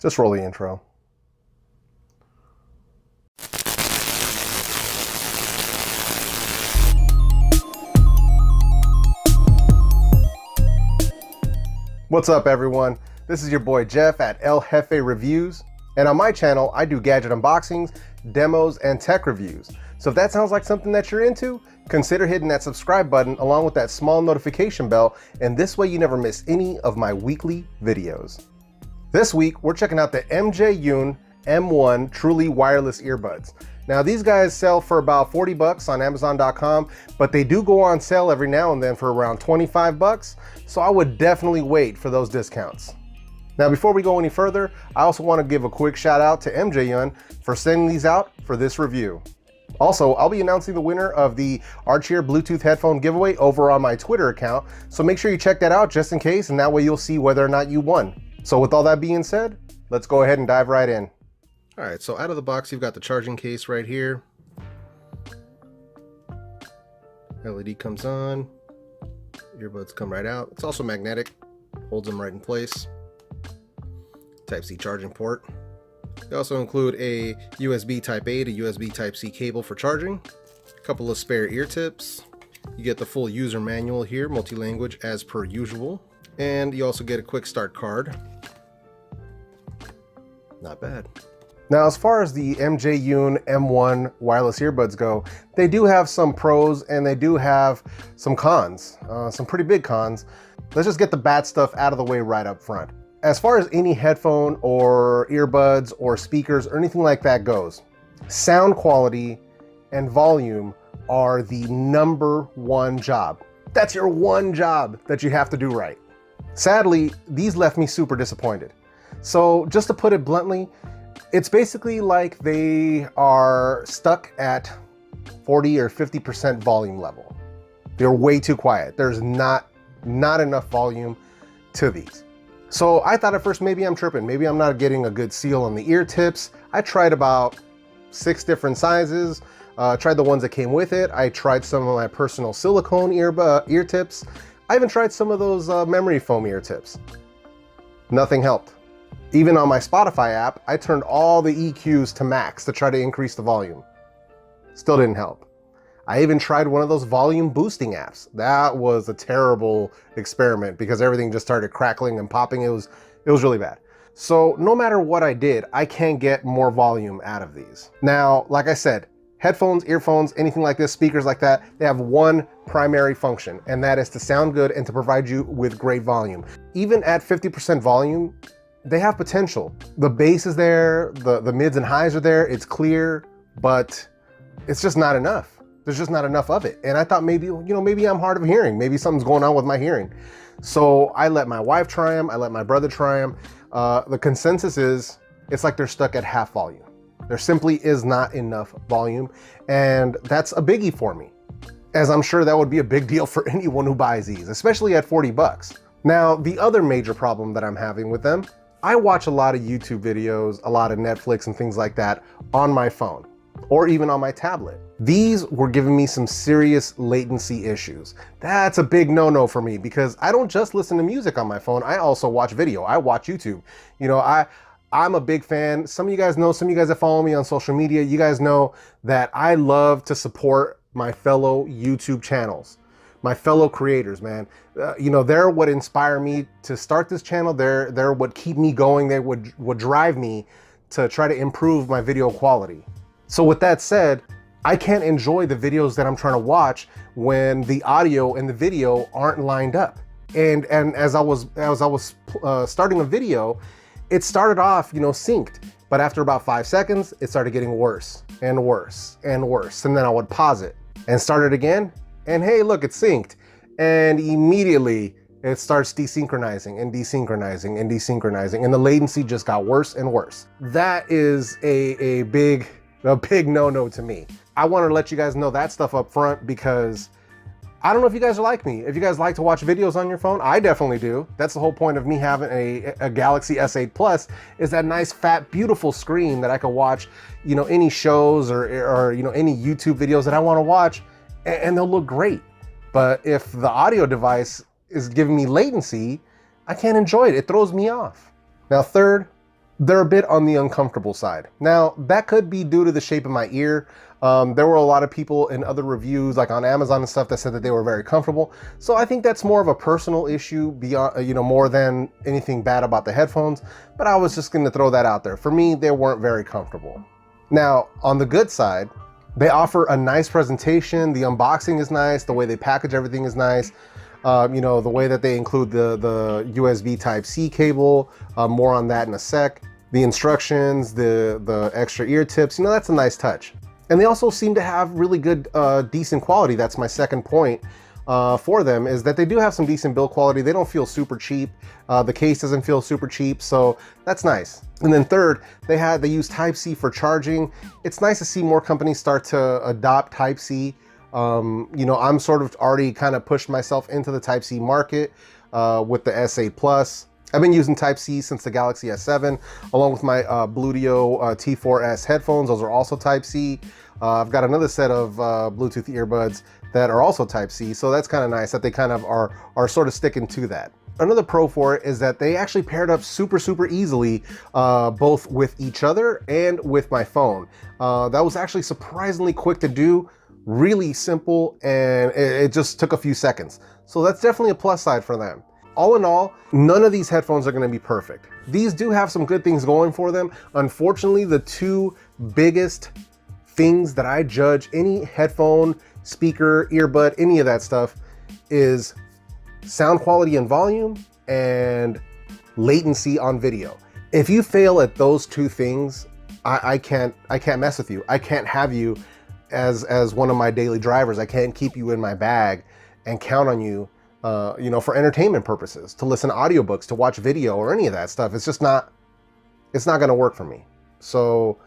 Just roll the intro. What's up, everyone? This is your boy Jeff at eljefereviews, and on my channel I do gadget unboxings, demos, and tech reviews. So if that sounds like something that you're into, consider hitting that subscribe button along with that small notification bell, and this way you never miss any of my weekly videos. This week we're checking out the MJYUN M1 truly wireless earbuds. Now these guys sell for about 40 bucks on Amazon.com, but they do go on sale every now and then for around 25 bucks. So I would definitely wait for those discounts. Now before we go any further, I also want to give a quick shout out to MJYUN for sending these out for this review. Also, I'll be announcing the winner of the Archeer Bluetooth headphone giveaway over on my Twitter account. So make sure you check that out just in case, and that way you'll see whether or not you won. So with all that being said, let's go ahead and dive right in. All right, so out of the box, you've got the charging case right here. LED comes on, earbuds come right out. It's also magnetic, holds them right in place. Type-C charging port. They also include a USB Type-A to USB Type-C cable for charging, a couple of spare ear tips. You get the full user manual here, multi-language as per usual. And you also get a quick start card. Not bad. Now, as far as the MJYUN M1 wireless earbuds go, they do have some pros and they do have some cons, some pretty big cons. Let's just get the bad stuff out of the way right up front. As far as any headphone or earbuds or speakers or anything like that goes, sound quality and volume are the #1 job. That's your one job that you have to do right. Sadly, these left me super disappointed. So just to put it bluntly, it's basically like they are stuck at 40 or 50% volume level. They're way too quiet. There's not enough volume to these. So I thought at first maybe I'm tripping. Maybe I'm not getting a good seal on the ear tips. I tried about 6 different sizes. Tried the ones that came with it. I tried some of my personal silicone ear tips. I even tried some of those memory foam ear tips. Nothing helped. Even on my Spotify app, I turned all the EQs to max to try to increase the volume. Still didn't help. I even tried one of those volume boosting apps. That was a terrible experiment because everything just started crackling and popping. It was really bad. So no matter what I did, I can't get more volume out of these. Now, like I said, headphones, earphones, anything like this, speakers like that, they have one primary function, and that is to sound good and to provide you with great volume. Even at 50% volume, they have potential. The bass is there, the mids and highs are there, it's clear, but it's just not enough. There's just not enough of it. And I thought maybe, maybe I'm hard of hearing. Maybe something's going on with my hearing. So I let my wife try them. I let my brother try them. The consensus is it's like they're stuck at half volume. There simply is not enough volume. And that's a biggie for me, as I'm sure that would be a big deal for anyone who buys these, especially at 40 bucks. Now, the other major problem that I'm having with them, I watch a lot of YouTube videos, a lot of Netflix and things like that on my phone or even on my tablet. These were giving me some serious latency issues. That's a big no-no for me because I don't just listen to music on my phone. I also watch video. I watch YouTube. I'm a big fan. Some of you guys know, some of you guys that follow me on social media, you guys know that I love to support my fellow YouTube channels. My fellow creators, man. They're what inspire me to start this channel. They're what keep me going. They would drive me to try to improve my video quality. So with that said, I can't enjoy the videos that I'm trying to watch when the audio and the video aren't lined up. And as I was starting a video, it started off, synced, but after about 5 seconds, it started getting worse and worse and worse. And then I would pause it and start it again. And hey, look, it's synced. And immediately it starts desynchronizing and desynchronizing and desynchronizing. And the latency just got worse and worse. That is a big no-no to me. I want to let you guys know that stuff up front because I don't know if you guys are like me. If you guys like to watch videos on your phone, I definitely do. That's the whole point of me having a Galaxy S8 Plus, is that nice, fat, beautiful screen that I can watch, any shows or any YouTube videos that I want to watch, and they'll look great. But if the audio device is giving me latency, I can't enjoy it. It throws me off. Now, third, they're a bit on the uncomfortable side. Now, that could be due to the shape of my ear. There were a lot of people in other reviews, like on Amazon and stuff, that said that they were very comfortable. So I think that's more of a personal issue beyond, more than anything bad about the headphones. But I was just going to throw that out there. For me, they weren't very comfortable. Now, on the good side, they offer a nice presentation. The unboxing is nice. The way they package everything is nice. The way that they include the USB Type-C cable, more on that in a sec. The instructions, the extra ear tips, that's a nice touch. And they also seem to have really good, decent quality. That's my second point for them, is that they do have some decent build quality. They don't feel super cheap. The case doesn't feel super cheap, so that's nice. And then third, they use Type-C for charging. It's nice to see more companies start to adopt Type-C. I'm sort of already kind of pushed myself into the Type-C market with the S8 Plus. I've been using Type-C since the Galaxy S7, along with my Bluetooth T4S headphones. Those are also Type-C. I've got another set of Bluetooth earbuds that are also Type-C, so that's kind of nice that they kind of are sort of sticking to that. Another pro for it is that they actually paired up super easily, both with each other and with my phone. That was actually surprisingly quick to do, really simple, and it just took a few seconds. So that's definitely a plus side for them. All in all, none of these headphones are going to be perfect. These do have some good things going for them. Unfortunately, the two biggest things that I judge any headphone, speaker, earbud, any of that stuff is sound quality and volume and latency on video. If you fail at those two things, I can't mess with you. I can't have you as one of my daily drivers. I can't keep you in my bag and count on you for entertainment purposes, to listen to audiobooks, to watch video, or any of that stuff. It's not going to work for me. So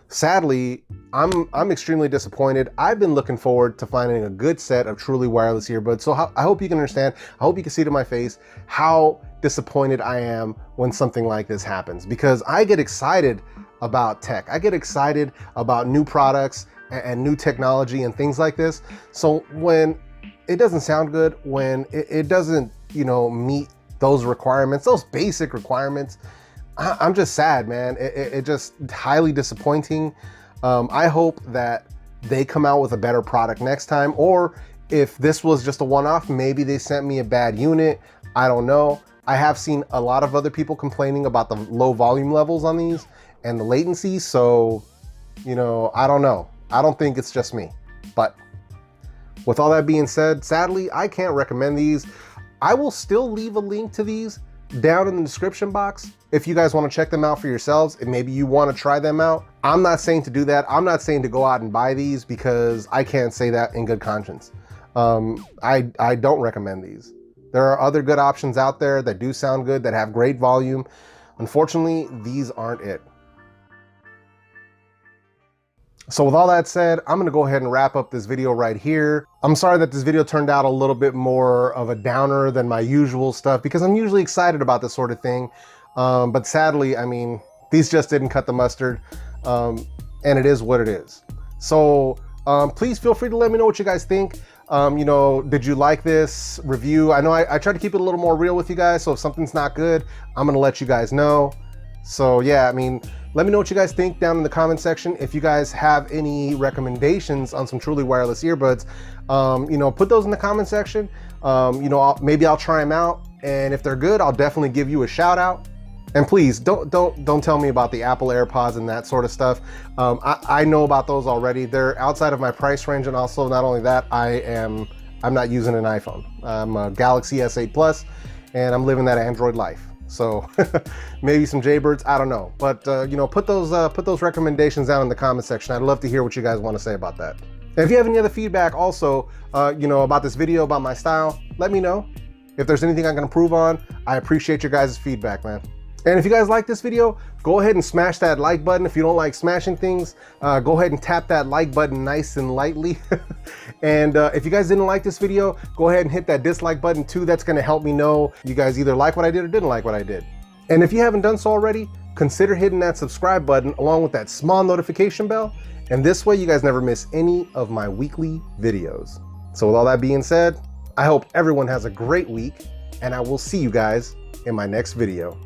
sadly, I'm extremely disappointed. I've been looking forward to finding a good set of truly wireless earbuds. So I hope you can understand. I hope you can see to my face how disappointed I am when something like this happens, because I get excited about tech. I get excited about new products and new technology and things like this. So when it doesn't sound good, when it doesn't, meet those requirements, those basic requirements, I'm just sad, man. It just highly disappointing. I hope that they come out with a better product next time, or if this was just a one-off, maybe they sent me a bad unit. I don't know. I have seen a lot of other people complaining about the low volume levels on these and the latency. So, I don't know. I don't think it's just me, but with all that being said, sadly, I can't recommend these. I will still leave a link to these down in the description box if you guys want to check them out for yourselves and maybe you want to try them out. I'm not saying to do that. I'm not saying to go out and buy these, because I can't say that in good conscience. I don't recommend these. There are other good options out there that do sound good, that have great volume. Unfortunately, these aren't it. So with all that said, I'm gonna go ahead and wrap up this video right here. I'm sorry that this video turned out a little bit more of a downer than my usual stuff, because I'm usually excited about this sort of thing. But sadly, these just didn't cut the mustard, and it is what it is. So please feel free to let me know what you guys think. Did you like this review? I know I try to keep it a little more real with you guys, so if something's not good, I'm gonna let you guys know. So yeah, let me know what you guys think down in the comment section. If you guys have any recommendations on some truly wireless earbuds, put those in the comment section. Maybe I'll try them out, and if they're good, I'll definitely give you a shout out. And please don't tell me about the Apple AirPods and that sort of stuff. I know about those already. They're outside of my price range, and also not only that, I'm not using an iPhone. I'm a Galaxy S8 Plus, and I'm living that Android life. So maybe some Jaybirds, I don't know. But put those recommendations down in the comment section. I'd love to hear what you guys want to say about that. And if you have any other feedback also, about this video, about my style, let me know. If there's anything I can improve on, I appreciate your guys' feedback, man. And if you guys like this video, go ahead and smash that like button. If you don't like smashing things, go ahead and tap that like button nice and lightly. And if you guys didn't like this video, go ahead and hit that dislike button too. That's gonna help me know you guys either like what I did or didn't like what I did. And if you haven't done so already, consider hitting that subscribe button along with that small notification bell. And this way you guys never miss any of my weekly videos. So with all that being said, I hope everyone has a great week, and I will see you guys in my next video.